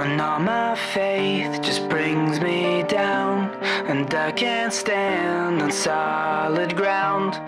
when all my faith just brings me down, and I can't stand on solid ground.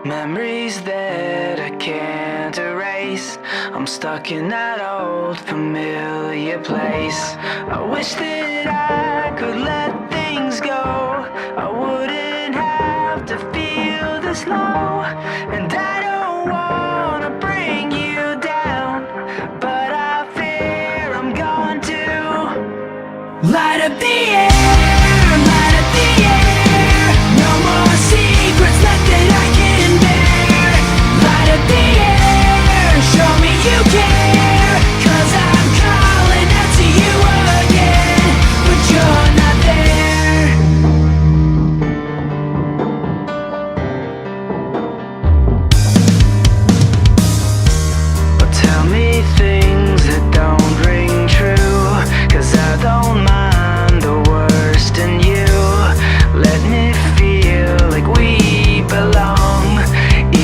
Memories that I can't erase, I'm stuck in that old familiar place. I wish that I could let things go, I wouldn't have to feel this low. And I don't wanna bring you down, but I fear I'm going to light up the air, light up the air. No more secrets left that I can bear. Light up the air, show me you care, 'cause I'm calling out to you again, but you're not there. But tell me things that don't ring true, 'cause I don't mind the worst in you. Let me feel like we belong,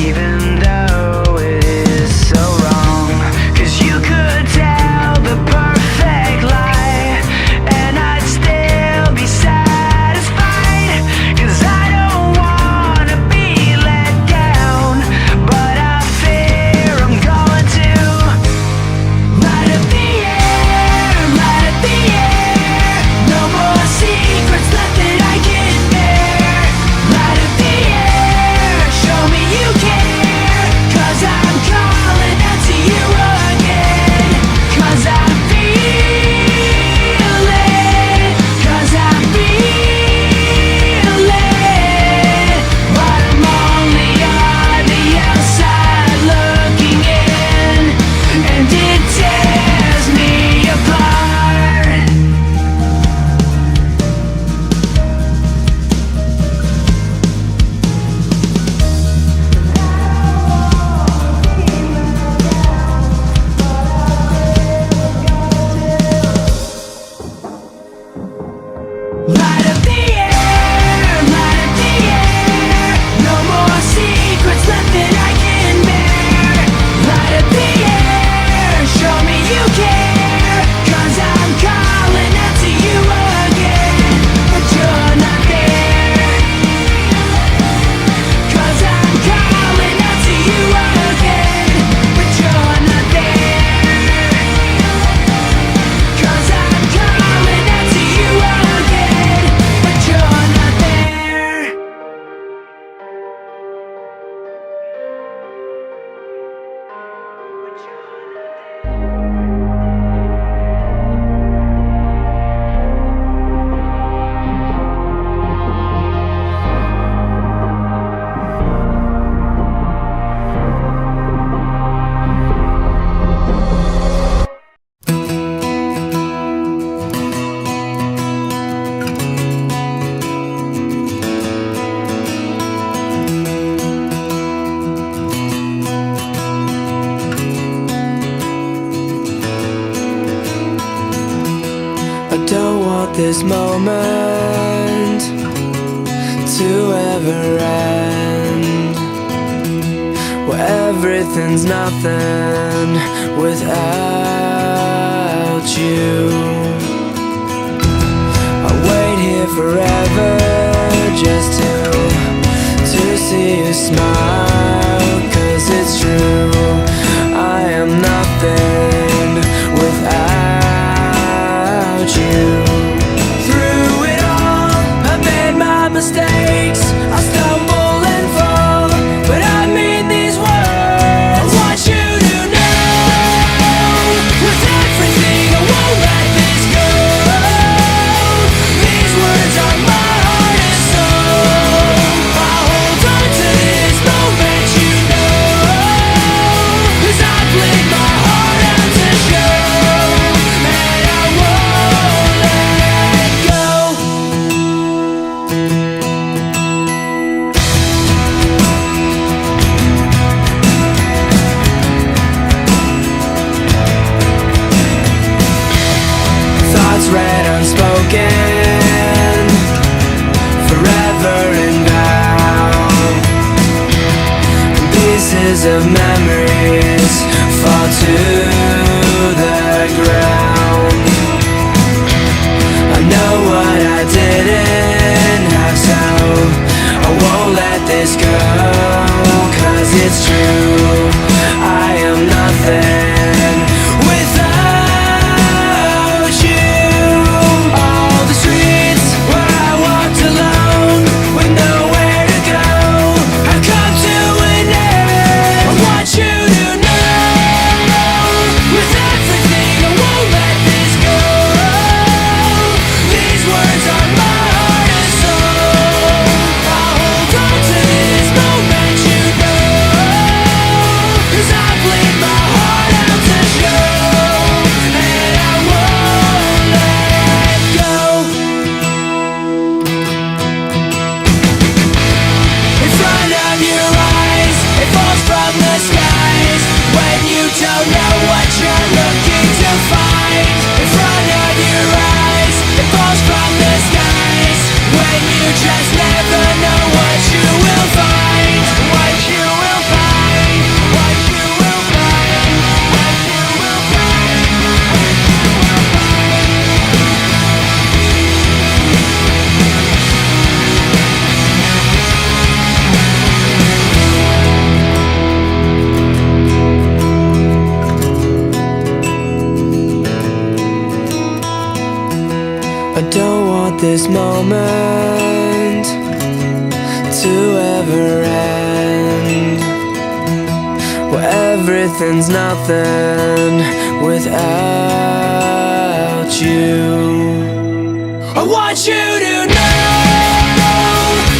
even though it is so wrong. 'Cause you could tell the perfect lie, and I'd still be satisfied. 'Cause I don't wanna be let down, but I fear I'm going to light up the air, light up the air. No more secrets left that I can bear. Light up the air, show me you care, 'cause I'm calling out to you again. 'Cause I feel it, 'cause I feel it. But I'm only on the outside looking in, and it tears me apart. Light up the air, light up the air. No more secrets left that I can bear. Light up the air, show me you care, 'cause I'm calling out to you again, but you're not there. 'Cause I'm calling out to you again, but you're not there. 'Cause I'm calling out to you again, but you're not there. I don't want this moment to ever end, where everything's nothing without you. I wait here forever just to see you smile, 'cause it's true, I am nothing without you. Through it all, I've made my mistakes, I stumble and fall, but I mean these words. I want you to know, with everything I won't let this go. These words are my heart and soul. I'll hold on to this moment, you know, 'cause I played my heart out to show, and I won't let go. Thoughts read unspoken, forever inbound. Pieces of memories fall to the ground. this moment to ever end, where everything's nothing without you. I want you to know,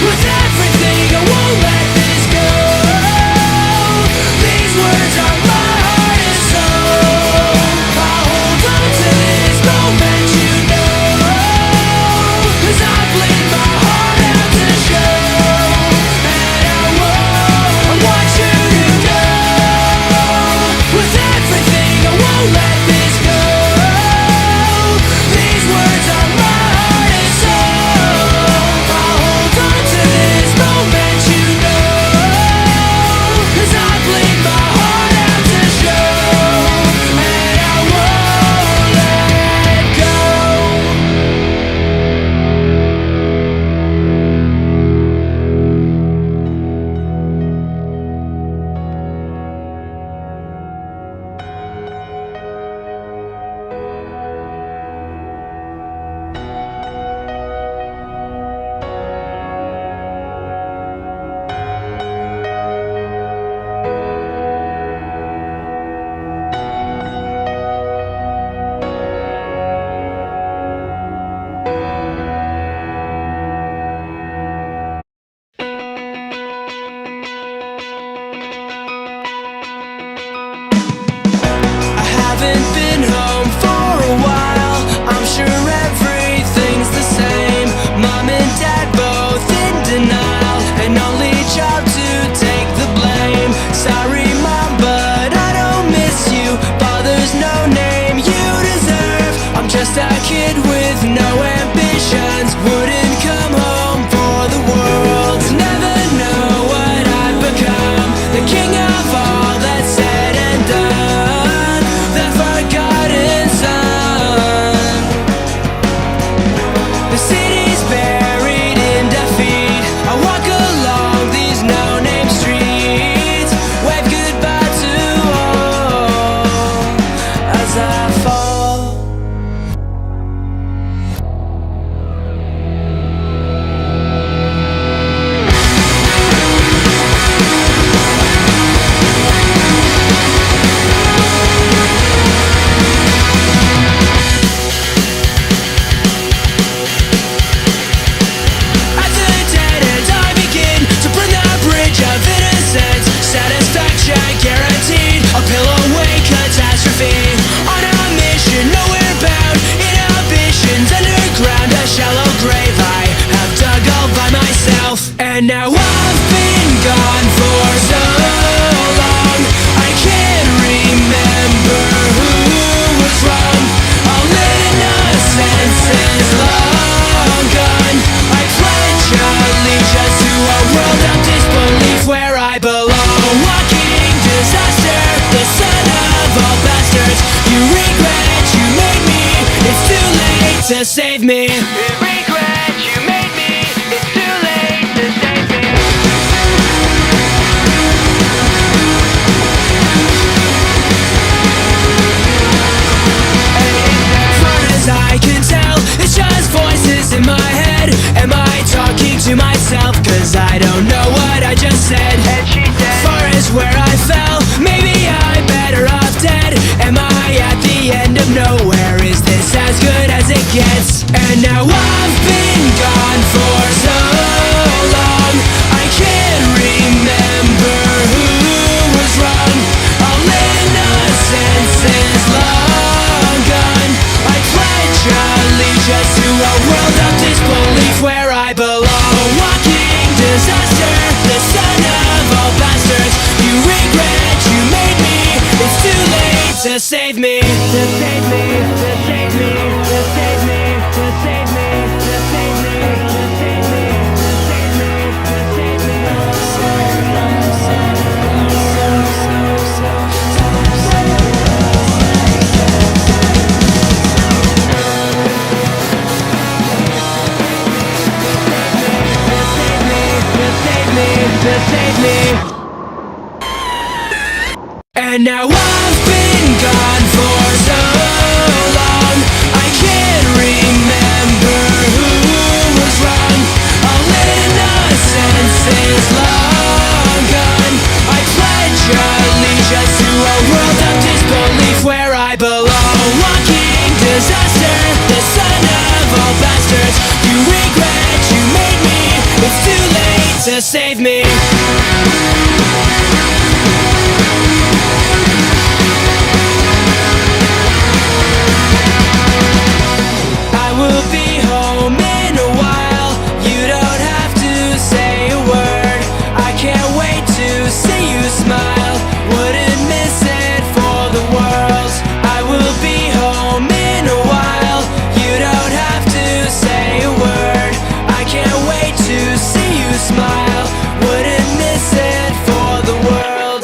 with everything I won't let this go. These words are my heart and soul. I'll hold on to this moment, you know, 'cause I bleed my heart out to show. And I want you to know, with everything I won't let this go. These words are my heart and soul. I'll hold on to this moment, you know, 'cause I bleed my heart out to show. And I won't let go. I haven't been home for a while. I'm sure everything's the same. Mom and dad both in denial, an only child to take the blame. Sorry mom, but I don't miss you. Father's no name you deserve. I'm just a kid with no ambitions. Wouldn't come home for the world. Never know what I'd become. The king of all that's said and done, the forgotten son. The city's buried in defeat. I walk along these no-name streets, wave goodbye to all as I fall. At the dead end I begin to burn the bridge of innocence. Satisfaction guaranteed, a pillow away catastrophe. On a mission, nowhere bound, inhibitions underground, a shallow grave I have dug all by myself. And now I've been gone for so long, I can't remember who was wrong. All innocence is long gone. I pledge allegiance to a world of disbelief where I belong. Walking disaster, the son of all bastards. You regret you made me, it's too late to save me. You regret you made me, it's too late to save me. Far as I can tell, it's just voices in my head. Am I talking to myself? 'Cause I don't know what I just said. And she said, far as where I fell, maybe I'm better off dead. Am I at the end of nowhere? Is this as good as it gets? And now I've been gone for so long, I can't remember who was wrong. All innocence is long gone. I pledge allegiance to a world of disbelief where I belong. A walking disaster, the son of all bastards. You regret you made me, it's too late to save me. To save me, to save me, to save me, to save me, to save me, to save me, to save me, to save me. To save me. And now I've been gone for so long, I can't remember who I will be home in a while. You don't have to say a word. I can't wait to see you smile. Wouldn't miss it for the world. I will be home in a while. You don't have to say a word. I can't wait to see you smile. Wouldn't miss it for the world.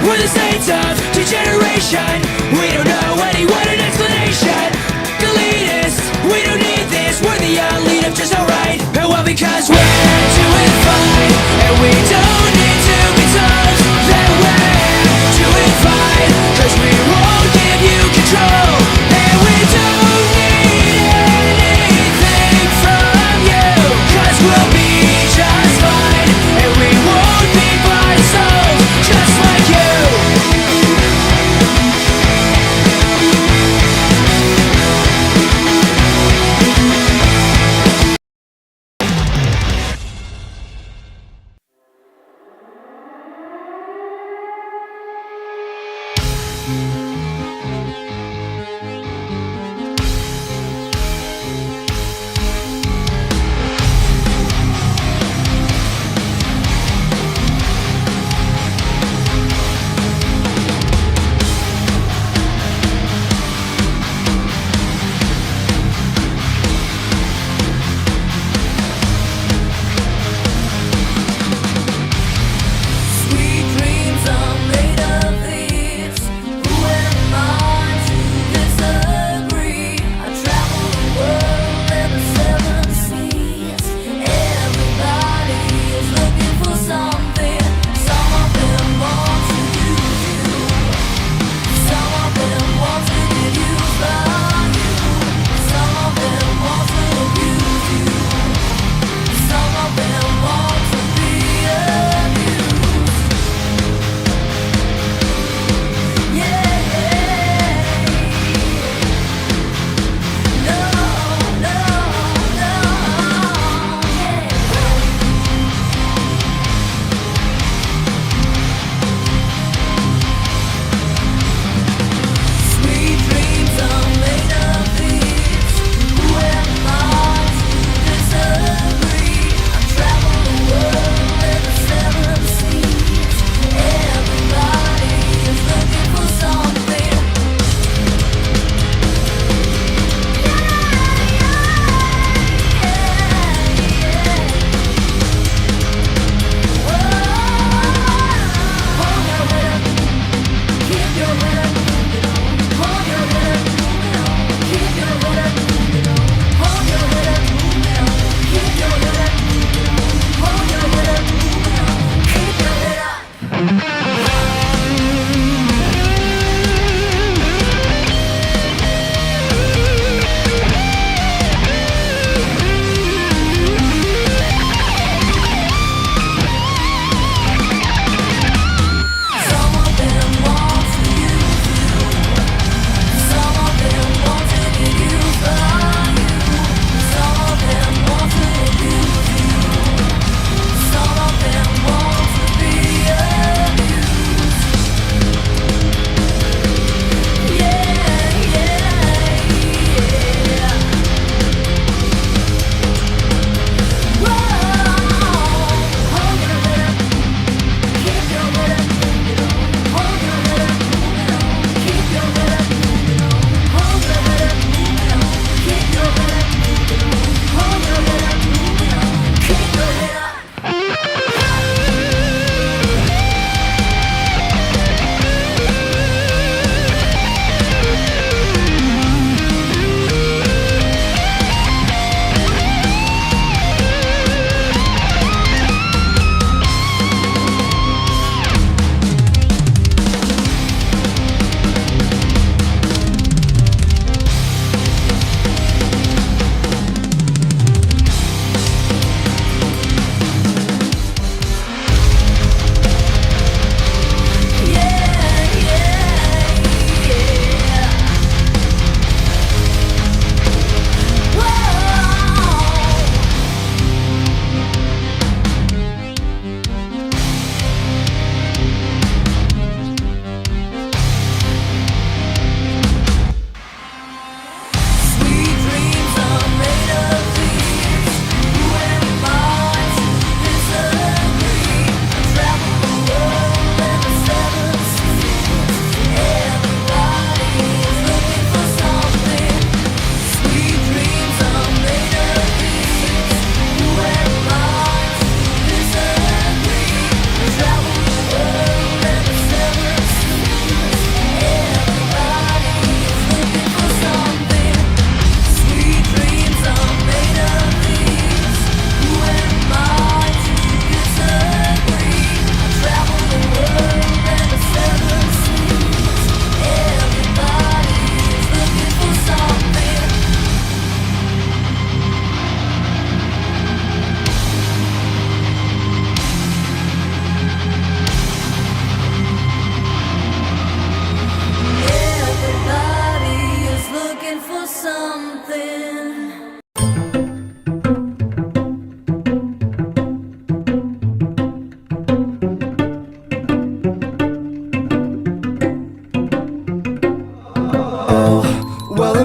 We're the saints of degeneration. We don't know anyone an explanation. Elitist, we don't need this. We're the elite of just alright. And well, because we're doing fine, and we don't need to be told that we're doing fine. Cause we won't give you control, and we don't need anything from you. Cause we'll be just fine, and we won't be bought and sold, just like you.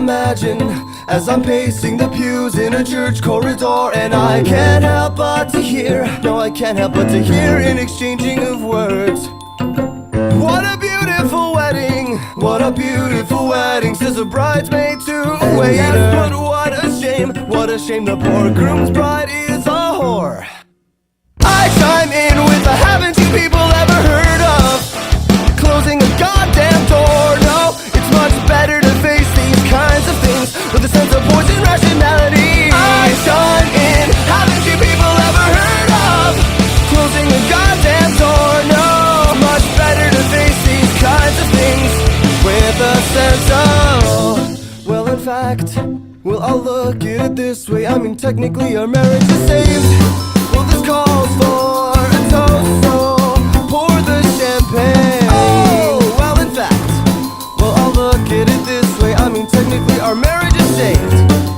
imagine as I'm pacing the pews in a church corridor, and I can't help but to hear, no, I can't help but to hear an exchanging of words. What a beautiful wedding, what a beautiful wedding, says a bridesmaid to a waiter. Yes, but what a shame the poor groom's bride is a whore. I chime in with a haven't you people ever heard of closing a goddamn door? No, it's much better to face these kinds of things with a sense of poison rationality. I chime in, haven't you people ever heard of closing a goddamn door? No, it's much better to face these kinds of things with a sense of, well, in fact, well, I'll look at it this way. I mean, technically our marriage is saved. Well, this calls for a toast, so pour the champagne. Oh, well, in fact, well, I'll look at it this way. I mean, technically our marriage is saved.